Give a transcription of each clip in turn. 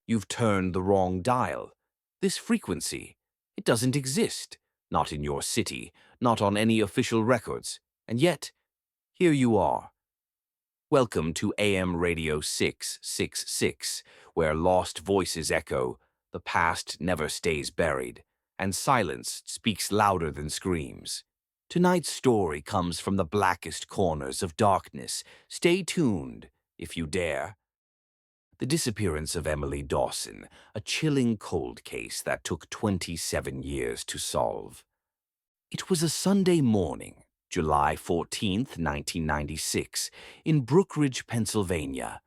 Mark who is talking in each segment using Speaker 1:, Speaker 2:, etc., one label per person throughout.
Speaker 1: You've turned the wrong dial. This frequency, it doesn't exist. Not in your city, not on any official records. And yet, here you are. Welcome to AM Radio 666, where lost voices echo, the past never stays buried, and silence speaks louder than screams. Tonight's story comes from the blackest corners of darkness. Stay tuned, if you dare. The disappearance of Emily Dawson, a chilling cold case that took 27 years to solve. It was a Sunday morning, July 14th, 1996, in Brookridge, Pennsylvania.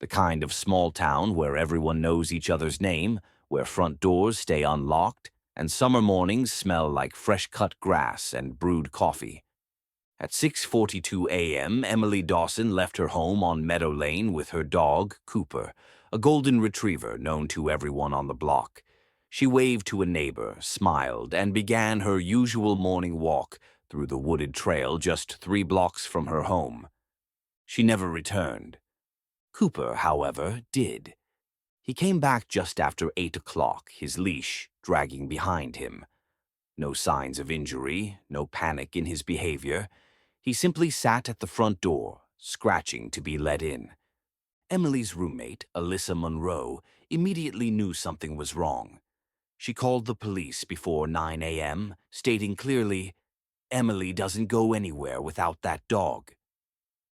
Speaker 1: The kind of small town where everyone knows each other's name, where front doors stay unlocked, and summer mornings smell like fresh-cut grass and brewed coffee. At 6:42 a.m., Emily Dawson left her home on Meadow Lane with her dog, Cooper, a golden retriever known to everyone on the block. She waved to a neighbor, smiled, and began her usual morning walk through the wooded trail just 3 blocks from her home. She never returned. Cooper, however, did. He came back just after 8 o'clock, his leash dragging behind him. No signs of injury, no panic in his behavior. He simply sat at the front door, scratching to be let in. Emily's roommate, Alyssa Monroe, immediately knew something was wrong. She called the police before 9 a.m., stating clearly, "Emily doesn't go anywhere without that dog."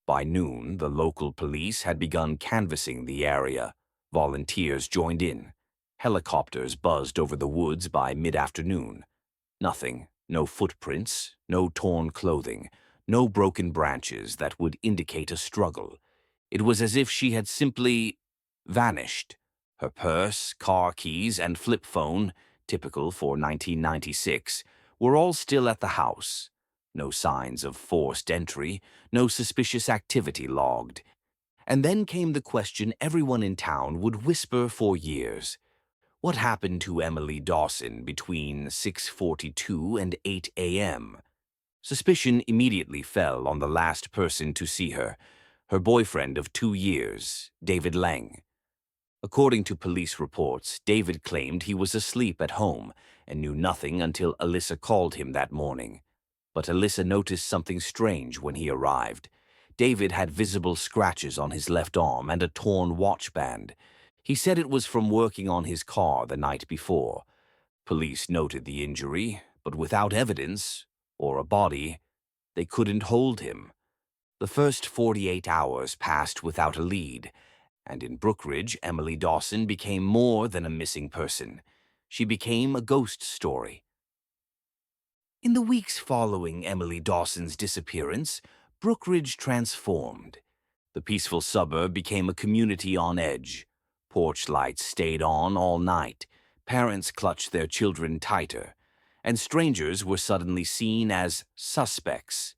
Speaker 1: By noon, the local police had begun canvassing the area. Volunteers joined in. Helicopters buzzed over the woods by mid-afternoon. Nothing, no footprints, no torn clothing, no broken branches that would indicate a struggle. It was as if she had simply vanished. Her purse, car keys, and flip phone, typical for 1996, were all still at the house. No signs of forced entry, no suspicious activity logged. And then came the question everyone in town would whisper for years. What happened to Emily Dawson between 6:42 and 8 a.m.? Suspicion immediately fell on the last person to see her boyfriend of 2 years, David Lang. According to police reports, David claimed he was asleep at home and knew nothing until Alyssa called him that morning. But Alyssa noticed something strange when he arrived. David had visible scratches on his left arm and a torn watch band. He said it was from working on his car the night before. Police noted the injury, but without evidence, or a body, they couldn't hold him. The first 48 hours passed without a lead, and in Brookridge, Emily Dawson became more than a missing person. She became a ghost story. In the weeks following Emily Dawson's disappearance, Brookridge transformed. The peaceful suburb became a community on edge. Porch lights stayed on all night. Parents clutched their children tighter, and strangers were suddenly seen as suspects.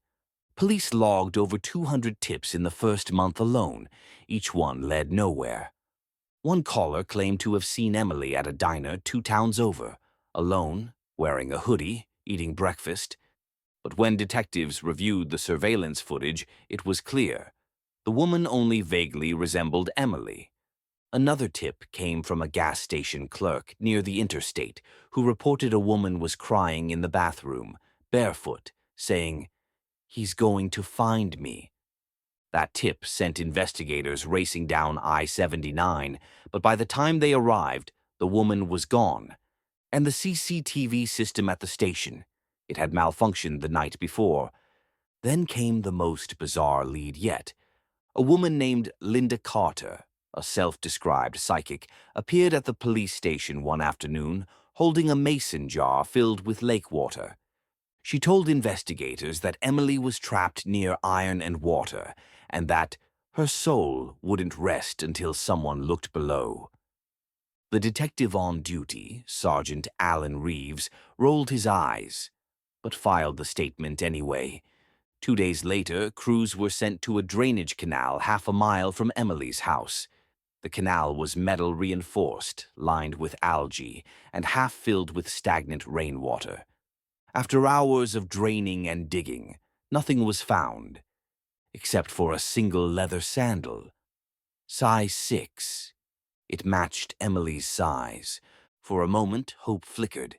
Speaker 1: Police logged over 200 tips in the first month alone. Each one led nowhere. One caller claimed to have seen Emily at a diner 2 towns over, alone, wearing a hoodie, eating breakfast. But when detectives reviewed the surveillance footage, it was clear. The woman only vaguely resembled Emily. Another tip came from a gas station clerk near the interstate who reported a woman was crying in the bathroom, barefoot, saying, "He's going to find me." That tip sent investigators racing down I-79, but by the time they arrived, the woman was gone. And the CCTV system at the station, it had malfunctioned the night before. Then came the most bizarre lead yet. A woman named Linda Carter, a self-described psychic, appeared at the police station one afternoon holding a mason jar filled with lake water. She told investigators that Emily was trapped near iron and water, and that her soul wouldn't rest until someone looked below. The detective on duty, Sergeant Alan Reeves, rolled his eyes, but filed the statement anyway. 2 days later, crews were sent to a drainage canal half a mile from Emily's house. The canal was metal-reinforced, lined with algae, and half filled with stagnant rainwater. After hours of draining and digging, nothing was found, except for a single leather sandal, size 6, It matched Emily's size. For a moment, hope flickered.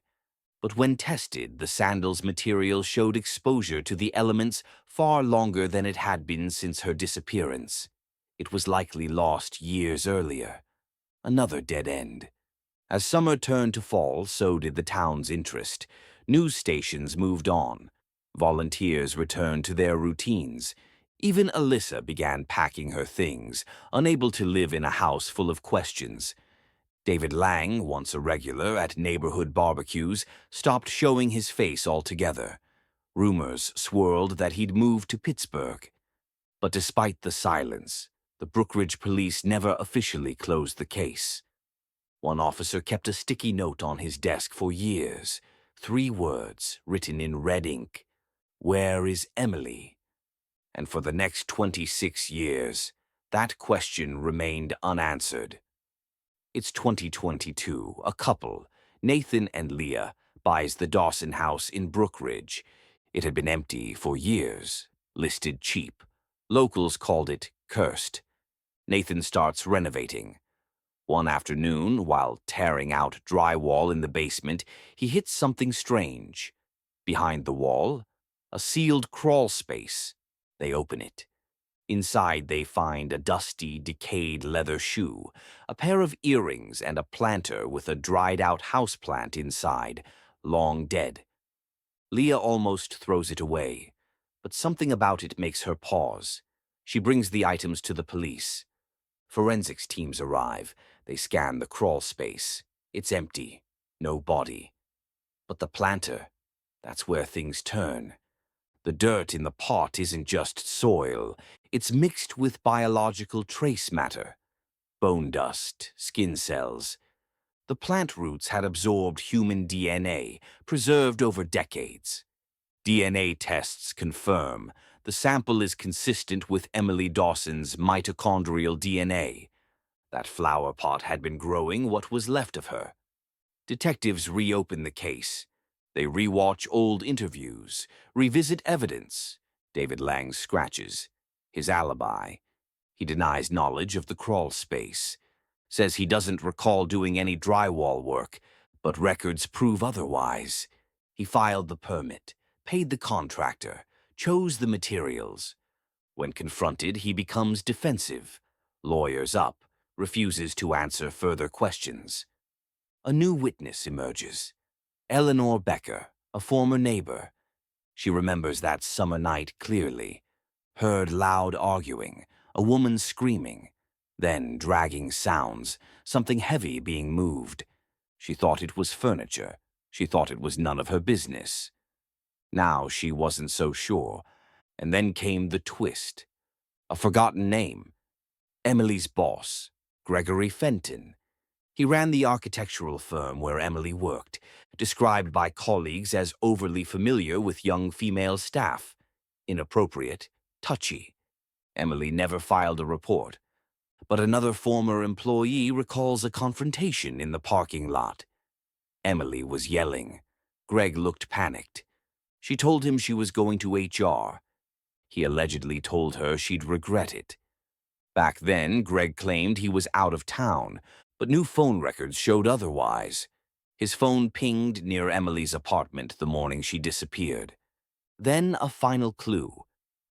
Speaker 1: But when tested, the sandal's material showed exposure to the elements far longer than it had been since her disappearance. It was likely lost years earlier. Another dead end. As summer turned to fall, so did the town's interest. News stations moved on. Volunteers returned to their routines. Even Alyssa began packing her things, unable to live in a house full of questions. David Lang, once a regular at neighborhood barbecues, stopped showing his face altogether. Rumors swirled that he'd moved to Pittsburgh. But despite the silence, the Brookridge police never officially closed the case. One officer kept a sticky note on his desk for years. 3 words written in red ink. "Where is Emily?" And for the next 26 years, that question remained unanswered. It's 2022. A couple, Nathan and Leah, buys the Dawson house in Brookridge. It had been empty for years, listed cheap. Locals called it cursed. Nathan starts renovating. One afternoon, while tearing out drywall in the basement, he hits something strange. Behind the wall, a sealed crawl space. They open it. Inside, they find a dusty, decayed leather shoe, a pair of earrings, and a planter with a dried-out houseplant inside, long dead. Leah almost throws it away, but something about it makes her pause. She brings the items to the police. Forensics teams arrive. They scan the crawl space. It's empty. No body. But the planter, that's where things turn. The dirt in the pot isn't just soil. It's mixed with biological trace matter. Bone dust, skin cells. The plant roots had absorbed human DNA, preserved over decades. DNA tests confirm the sample is consistent with Emily Dawson's mitochondrial DNA. That flower pot had been growing what was left of her. Detectives reopen the case. They rewatch old interviews, revisit evidence. David Lang scratches. His alibi. He denies knowledge of the crawl space. Says he doesn't recall doing any drywall work, but records prove otherwise. He filed the permit, paid the contractor, chose the materials. When confronted, he becomes defensive, lawyers up, refuses to answer further questions. A new witness emerges. Eleanor Becker, a former neighbor. She remembers that summer night clearly. Heard loud arguing, a woman screaming, then dragging sounds, something heavy being moved. She thought it was furniture. She thought it was none of her business. Now she wasn't so sure. And then came the twist. A forgotten name. Emily's boss, Gregory Fenton. He ran the architectural firm where Emily worked, described by colleagues as overly familiar with young female staff. Inappropriate, touchy. Emily never filed a report. But another former employee recalls a confrontation in the parking lot. Emily was yelling. Greg looked panicked. She told him she was going to HR. He allegedly told her she'd regret it. Back then, Greg claimed he was out of town, but new phone records showed otherwise. His phone pinged near Emily's apartment the morning she disappeared. Then a final clue.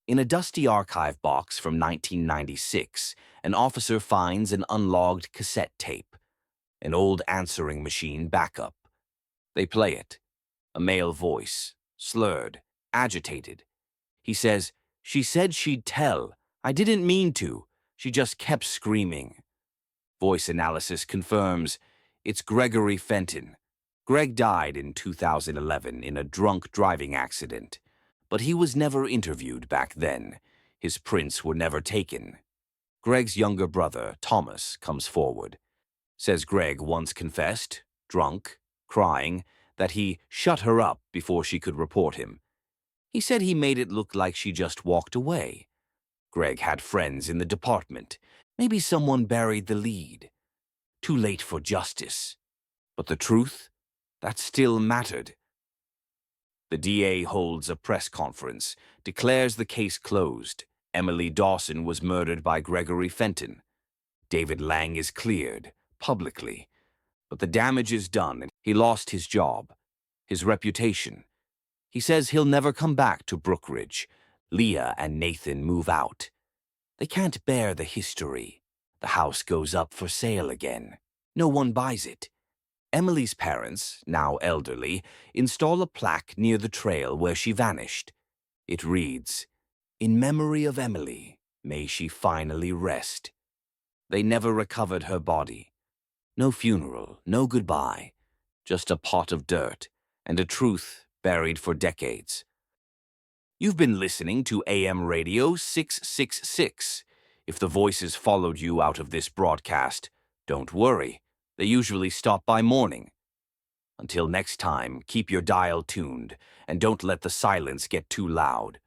Speaker 1: In a dusty archive box from 1996, an officer finds an unlogged cassette tape, an old answering machine backup. They play it. A male voice, slurred, agitated. He says, "She said she'd tell. I didn't mean to. She just kept screaming." Voice analysis confirms it's Gregory Fenton. Greg died in 2011 in a drunk driving accident, but he was never interviewed back then. His prints were never taken. Greg's younger brother, Thomas, comes forward. Says Greg once confessed, drunk, crying, that he shut her up before she could report him. He said he made it look like she just walked away. Greg had friends in the department. Maybe someone buried the lead. Too late for justice. But the truth? That still mattered. The DA holds a press conference, declares the case closed. Emily Dawson was murdered by Gregory Fenton. David Lang is cleared, publicly. But the damage is done. He lost his job, his reputation. He says he'll never come back to Brookridge. Leah and Nathan move out. They can't bear the history. The house goes up for sale again. No one buys it. Emily's parents, now elderly, install a plaque near the trail where she vanished. It reads, "In memory of Emily, may she finally rest." They never recovered her body. No funeral, no goodbye, just a pot of dirt and a truth buried for decades. You've been listening to AM Radio 666. If the voices followed you out of this broadcast, don't worry. They usually stop by morning. Until next time, keep your dial tuned and don't let the silence get too loud.